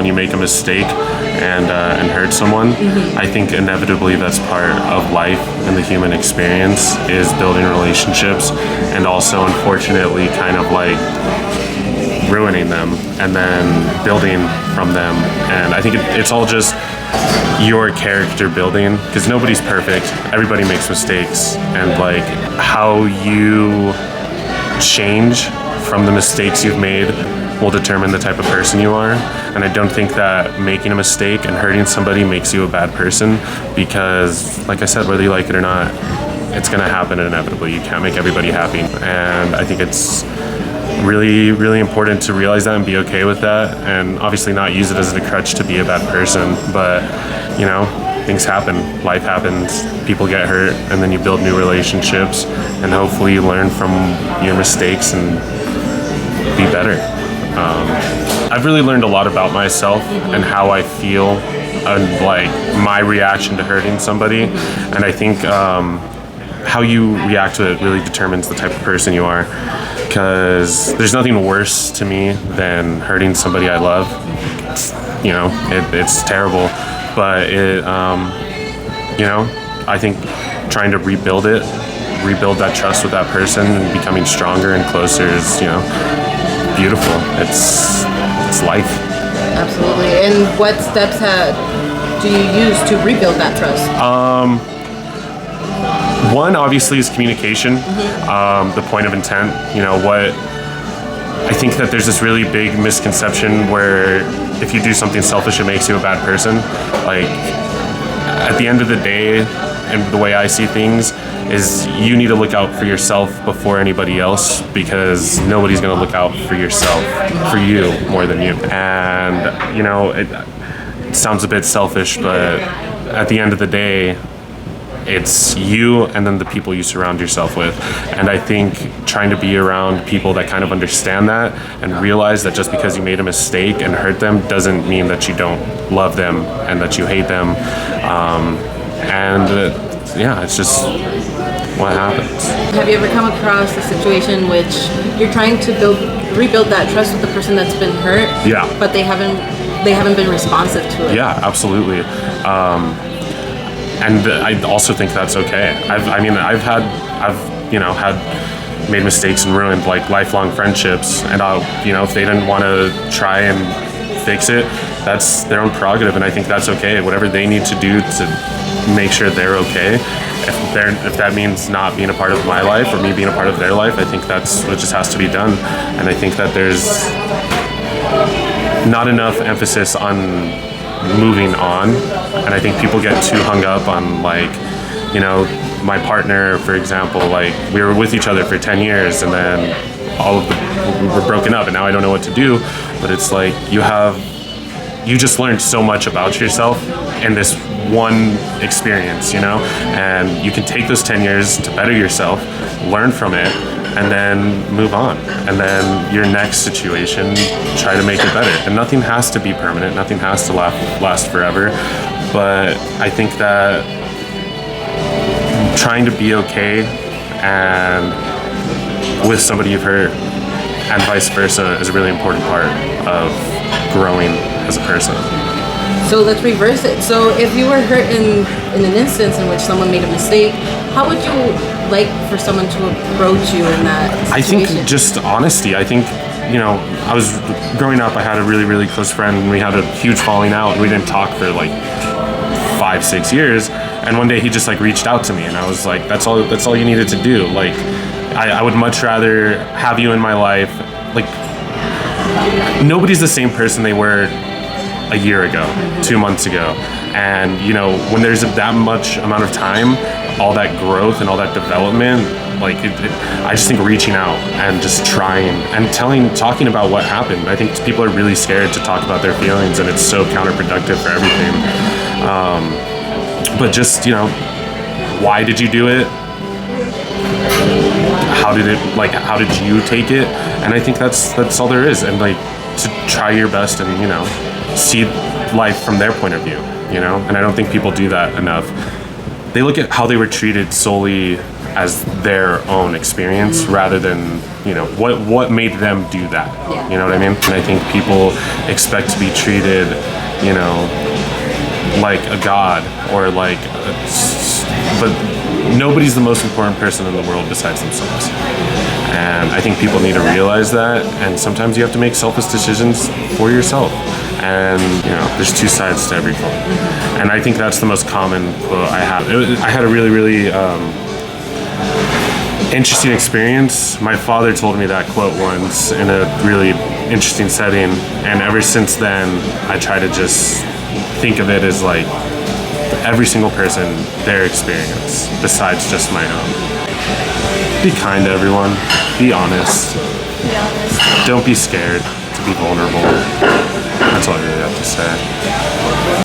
when you make a mistake and hurt someone. I think inevitably that's part of life and the human experience is building relationships, and also unfortunately kind of like ruining them and then building from them. And I think it's all just your character building, because nobody's perfect, everybody makes mistakes, and like how you change from the mistakes you've made will determine the type of person you are. And I don't think that making a mistake and hurting somebody makes you a bad person, because like I said, whether you like it or not, it's going to happen inevitably. You can't make everybody happy, and I think it's really, really important to realize that and be okay with that, and obviously not use it as a crutch to be a bad person. But you know, things happen, life happens, people get hurt, and then you build new relationships, and hopefully you learn from your mistakes and be better. I've really learned a lot about myself and how I feel and like my reaction to hurting somebody, and I think how you react to it really determines the type of person you are, because there's nothing worse to me than hurting somebody I love. You know, it's terrible, but I think trying to rebuild that trust with that person and becoming stronger and closer is, beautiful. It's life. Absolutely. And what steps do you use to rebuild that trust? One obviously is communication, the point of intent. I think that there's this really big misconception where if you do something selfish, it makes you a bad person. Like, at the end of the day, and the way I see things, is you need to look out for yourself before anybody else, because nobody's going to look out for for you more than you. And, it sounds a bit selfish, but at the end of the day, it's you and then the people you surround yourself with. And I think trying to be around people that kind of understand that and realize that just because you made a mistake and hurt them doesn't mean that you don't love them and that you hate them. It's just what happens. Have you ever come across a situation in which you're trying to rebuild that trust with the person that's been hurt? Yeah. But they haven't been responsive to it? Yeah, absolutely. And I also think that's okay. I've made mistakes and ruined like lifelong friendships, and if they didn't want to try and fix it, that's their own prerogative, and I think that's okay. Whatever they need to do to make sure they're okay. If that means not being a part of my life or me being a part of their life, I think that's what just has to be done. And I think that there's not enough emphasis on moving on, and I think people get too hung up on my partner, for example, like we were with each other for 10 years and then we were broken up and now I don't know what to do. But it's like you just learned so much about yourself in this one experience, and you can take those 10 years to better yourself, learn from it, and then move on. And then your next situation, try to make it better. And nothing has to be permanent, nothing has to last forever. But I think that trying to be okay and with somebody you've hurt and vice versa is a really important part of growing as a person. So let's reverse it. So if you were hurt in an instance in which someone made a mistake, how would you like for someone to approach you in that situation? I think just honesty. I think, I was growing up, I had a really, really close friend, and we had a huge falling out, and we didn't talk for like 5-6 years. And one day he just reached out to me, and I was like, that's all you needed to do. Like, I would much rather have you in my life. Like, nobody's the same person they were a year ago, 2 months ago. And when there's that much amount of time, all that growth and all that development, I just think reaching out and just trying and talking about what happened. I think people are really scared to talk about their feelings, and it's so counterproductive for everything. But just, why did you do it? How did you take it? And I think that's all there is. And to try your best and, see life from their point of view, and I don't think people do that enough. They look at how they were treated solely as their own experience rather than, you know, what made them do that. Yeah. You know what I mean? And I think people expect to be treated, you know, like a god or like but nobody's the most important person in the world besides themselves. And I think people need to realize that, and sometimes you have to make selfish decisions for yourself. And you know, there's two sides to every coin. And I think that's the most common quote I have. I had a really interesting experience. My father told me that quote once in a really interesting setting, and ever since then I try to just think of it as like every single person, their experience besides just my own. Be kind to everyone. Be honest. Don't be scared to be vulnerable. That's all I really have to say.